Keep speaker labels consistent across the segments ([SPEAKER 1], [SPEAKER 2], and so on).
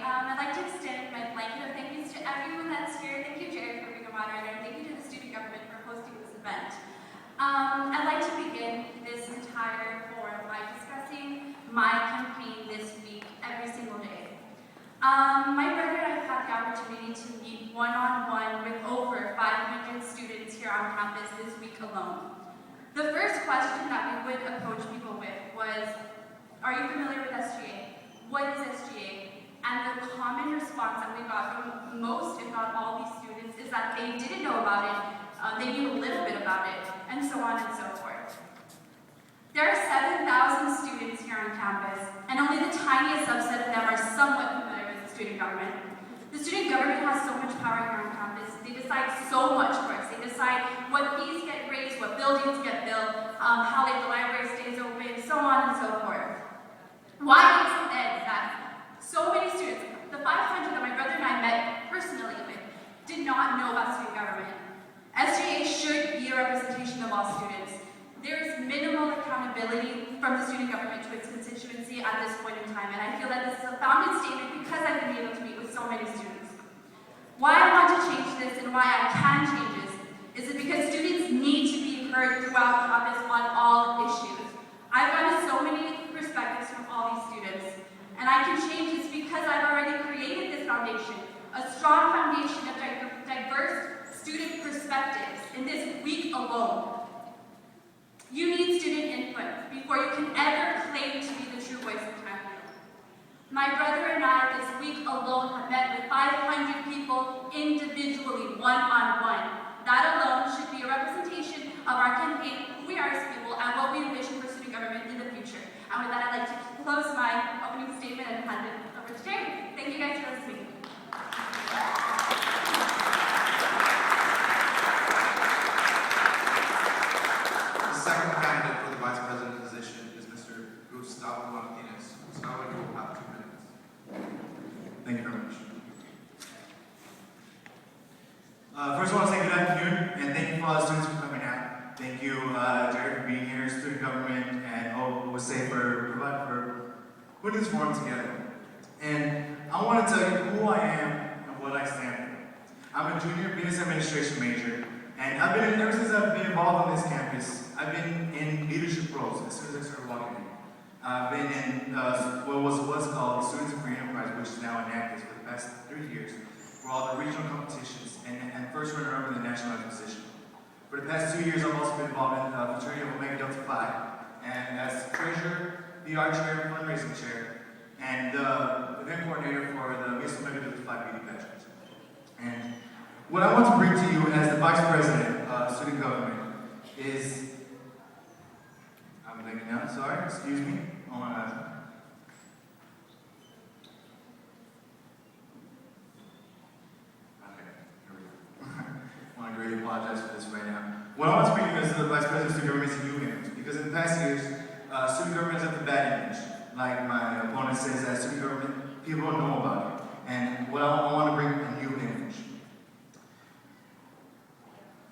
[SPEAKER 1] I'd like to extend my blanket of thank yous to everyone that's here. Thank you, Jared, for being a moderator, and thank you to the student government for hosting this event. I'd like to begin this entire forum by discussing my campaign this week, every single day. My brother and I have had the opportunity to meet one-on-one with over 500 students here on campus this week alone. The first question that we would approach people with was, are you familiar with SGA? What is SGA? And the common response that we got from most, if not all, these students is that they didn't know about it, they knew a little bit about it, and so on and so forth. There are 7,000 students here on campus, and only the tiniest subset of them are somewhat familiar with the student government. The student government has so much power here on campus. They decide so much for us. They decide what fees get raised, what buildings get built, how late the library stays open, so on and so forth. Why is it then that so many students, the 500 that my brother and I met personally with, did not know about student government? SGA should be a representation of all students. There is minimal accountability from the student government to its constituency at this point in time, and I feel that this is a founded statement because I've been able to meet with so many students. Why I want to change this and why I can change this is it because students need to be heard throughout campus on all issues. I've gotten so many perspectives from all these students, and I can change this because I've already created this foundation, a strong foundation of diverse student perspectives in this week alone. You need student input before you can ever claim to be the true voice of Canada. My brother and I this week alone have met with 500 people individually, one-on-one. That alone should be a representation of our campaign, who we are as people, and what we wish for student government in the future. And with that, I'd like to close my opening statement and hand it over to Jerry. Thank you guys for listening.
[SPEAKER 2] The second candidate for the Vice President position is Mr. Gustavo Martinez. Gustavo, you will have 2 minutes.
[SPEAKER 3] Thank you very much. First, I want to say good afternoon, and thank you for all the students for coming out. Thank you, Jared, for being here, student government, and OSA for putting this forum together. And I want to tell you who I am and what I stand for. I'm a junior business administration major, and ever since I've been involved on this campus, I've been in leadership roles as soon as I started walking in. I've been in what was called the Students of Free Enterprise, which is now enacted for the past 3 years, for all the regional competitions and first runner-up in the national position. For the past 2 years, I've also been involved in the fraternity of Omega Delta Phi, and as treasurer, PR chair, fundraising chair, and event coordinator for the Miss Omega Delta Phi beauty pageant. And what I want to bring to you as the vice president of student government is, I'm blinking out, sorry, excuse me. Oh my God. Okay, here we go. I want to greatly apologize for this right now. What I want to bring you as the vice president of student government is a new image, because in the past years, student government has a bad image. Like my opponent says, that student government, people don't know about it. And what I want to bring a new image.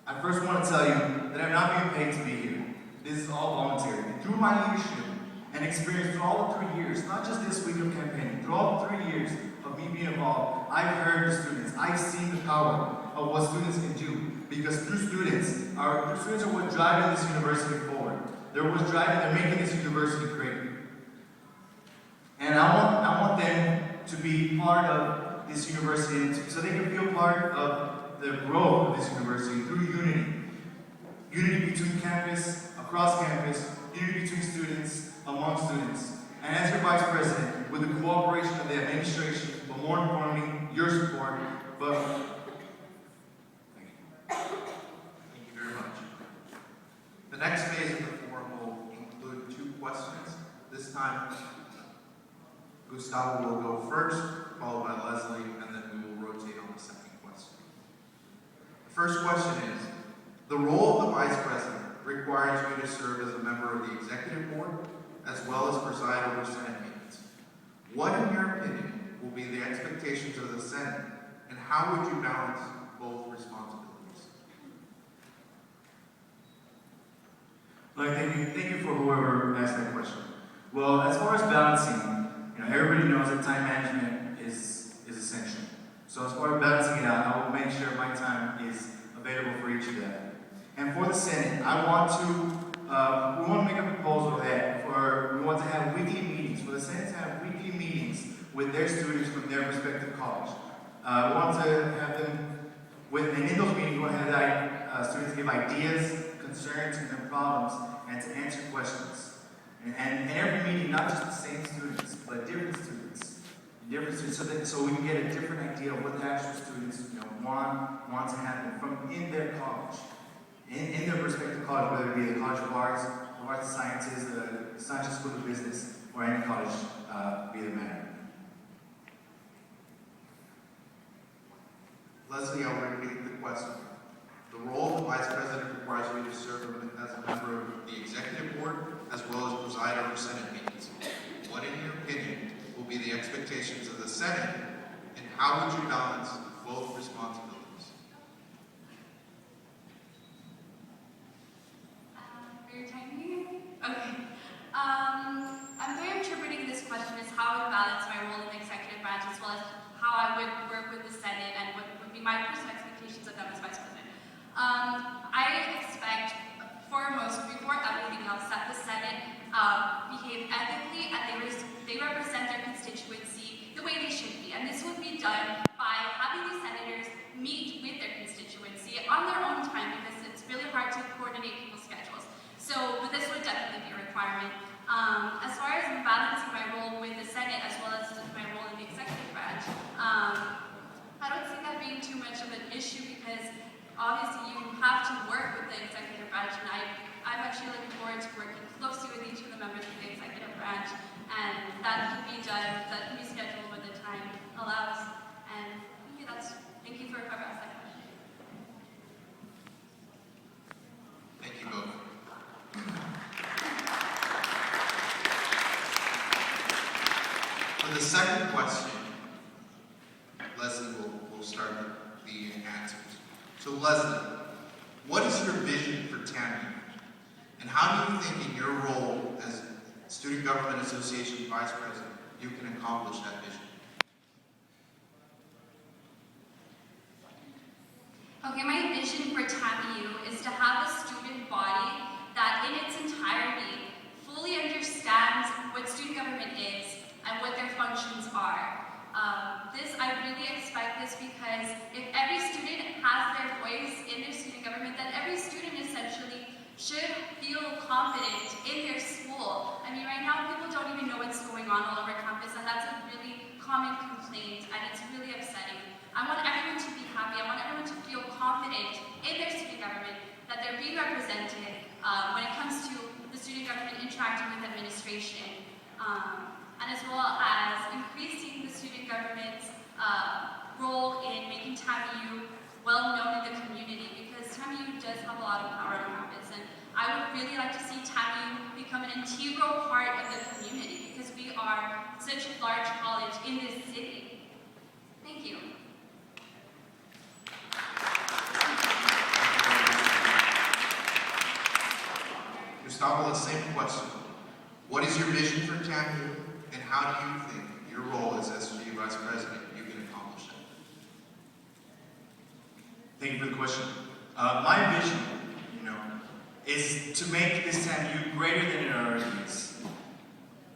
[SPEAKER 3] I first want to tell you that I'm not being paid to be here. This is all voluntary. And through my leadership and experience through all the 3 years, not just this week of campaigning, through all the 3 years of me being involved, I've heard the students. I've seen the power of what students can do. Because through students are what driving this university forward. They're what's driving, they're making this university great. And I want them to be part of this university so they can feel part of the growth of this university through unity. Unity between campus, across campus, unity between students, among students. And as your vice president, with the cooperation of the administration, but more importantly, your support,
[SPEAKER 2] Thank you very much. The next phase of the forum will include 2 questions. This time, Gustavo will go first, followed by Leslie, and then we will rotate on the second question. The first question is, the role of the vice president requires you to serve as a member of the executive board, as well as preside over Senate meetings. What, in your opinion, will be the expectations of the Senate, and how would you balance both responsibilities?
[SPEAKER 3] Thank you for whoever asked that question. Well, as far as balancing, everybody knows that time management is essential. So as far as balancing it out, I will make sure my time is available for each of them. And for the Senate, we want to make a proposal that we want to have weekly meetings, for the Senate to have weekly meetings with their students from their respective college. We want to have them and in those meetings, we want to have students give ideas, concerns, and their problems, and to answer questions. And every meeting, not just the same students, but different students, so we can get a different idea of what the actual students want to happen from in their college, in their respective college, whether it be the College of Arts and Sciences, the Sanchez School of Business, or any college, be the matter.
[SPEAKER 2] Leslie, I'll repeat the question. The role of the Vice President requires you to serve as a member of the Executive Board as well as preside over Senate meetings. What, in your opinion, will be the expectations of the Senate, and how would you balance both responsibilities?
[SPEAKER 1] For your time here? Okay. I'm very interpreting this question as how I would balance my role in the executive branch as well as how I would work with the Senate and what would be my personal expectations of them as Vice President. I expect, foremost, before everything else, that the Senate behave ethically and they represent their constituency the way they should be. And this would be done by having the senators meet with their constituency on their own time because it's really hard to coordinate people's schedules. So this would definitely be a requirement. As far as balancing my role with the Senate as well as my role in the executive branch, I don't see that being too much of an issue because obviously you have to work with the executive branch, and I'm actually looking forward to working closely with each of the members of the executive branch, and that can be done, that can be scheduled when the time allows. And thank you for whoever asked that question.
[SPEAKER 2] Thank you both. For the second question, Leslie will start the answers. So Leslie, what is your vision for TAMU? And how do you think in your role as Student Government Association Vice President, you can accomplish that vision?
[SPEAKER 1] Okay, my vision for TAMU is to have a student body that in its entirety fully understands what student government is and what their functions are. I really expect this because if every student has their voice in their student government, then every student essentially should feel confident in their school. I mean, right now people don't even know what's going on all over campus, and that's a really common complaint, and it's really upsetting. I want everyone to be happy. I want everyone to feel confident in their student government, that they're being represented when it comes to the student government interacting with administration, and as well as increasing the student government's role in making TAMU well known in the community, because TAMU does have a lot of power on campus, and I would really like to see TAMU become an integral part of the community because we are such a large college in this city. Thank you.
[SPEAKER 2] Gustavo, the same question. What is your vision for TAMU, and how do you think your role as SG Vice President you can accomplish it?
[SPEAKER 3] Thank you for the question. My vision, is to make this TAMU greater than it already is.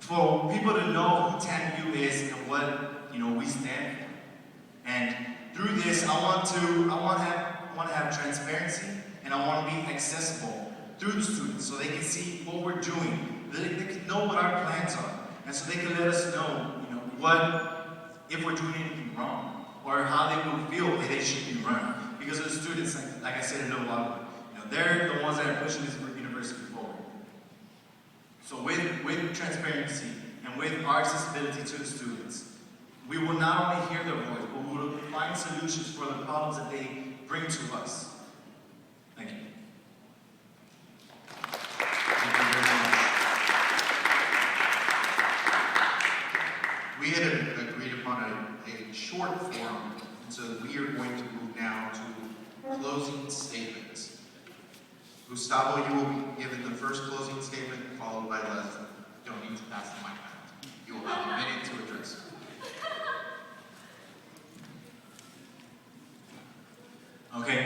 [SPEAKER 3] For people to know who TAMU is and what we stand for. And through this, I want to have transparency, and I want to be accessible through the students so they can see what we're doing. They can know what our plans are, and so they can let us know, if we're doing anything wrong, or how they will feel that they should be run. Because the students, like I said a little while ago, they're the ones that are pushing this university forward. So with transparency and with our accessibility to the students, we will not only hear their voice, but we will find solutions for the problems that they bring to us. Thank you. Thank you very much.
[SPEAKER 2] We had agreed upon a short form, and so we are going to move now to closing statements. Gustavo, you will be given the first closing statement, followed by Leslie. You don't need to pass the mic around. You will have a minute to address it.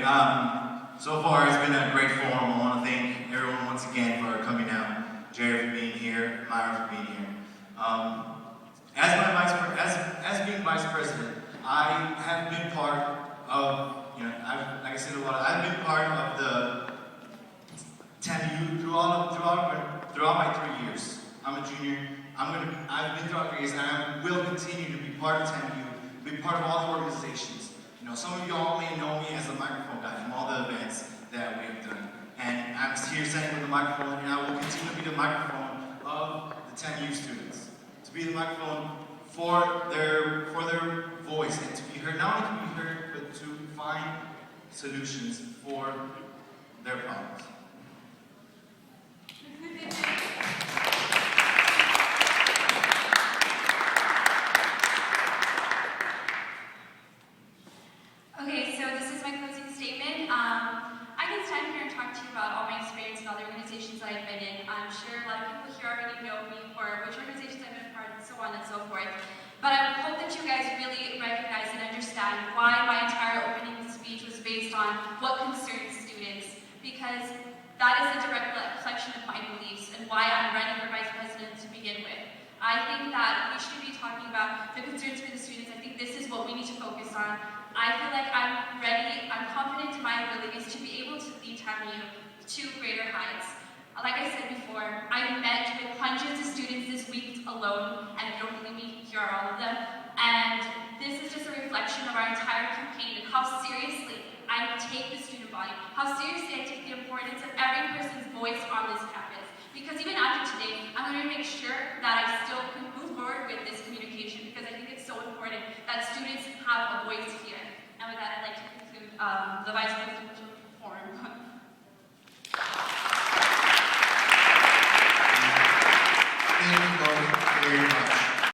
[SPEAKER 3] So far it's been a great forum. I want to thank everyone once again for coming out, Jerry for being here, Myra for being here. As being vice president, I have been part of, like I said I've been part of the TAMU throughout my 3 years. I'm a junior. I've been throughout 3 years, and I will continue to be part of TAMU, be part of all the organizations. Some of y'all may know me as the microphone guy from all the events that we have done. And I'm here standing with the microphone, and I will continue to be the microphone of the TAMU students. To be the microphone for their voice, and to be heard, not only to be heard, but to find solutions for their problems.
[SPEAKER 1] Okay, so this is my closing statement. I can stand here and talk to you about all my experience in all the organizations that I've been in. I'm sure a lot of people here already know me for which organizations I've been a part of, and so on and so forth. But I hope that you guys really recognize and understand why my entire opening speech was based on what concerns students, because that is a direct reflection of my beliefs and why I'm running for vice president to begin with. I think that we should be talking about the concerns for the students. I think this is what we need to focus on. I feel like I'm ready, I'm confident in my abilities to be able to lead TAMU to greater heights. Like I said before, I met with hundreds of students this week alone, and if you don't believe me, here are all of them. And this is just a reflection of our entire campaign and how seriously I take the student body, how seriously I take the importance of every person's voice on this campus. Because even after today, I'm going to make sure that I still can move forward with this communication, because I think it's so important that students have a voice here. And with that, I'd like to conclude the vice president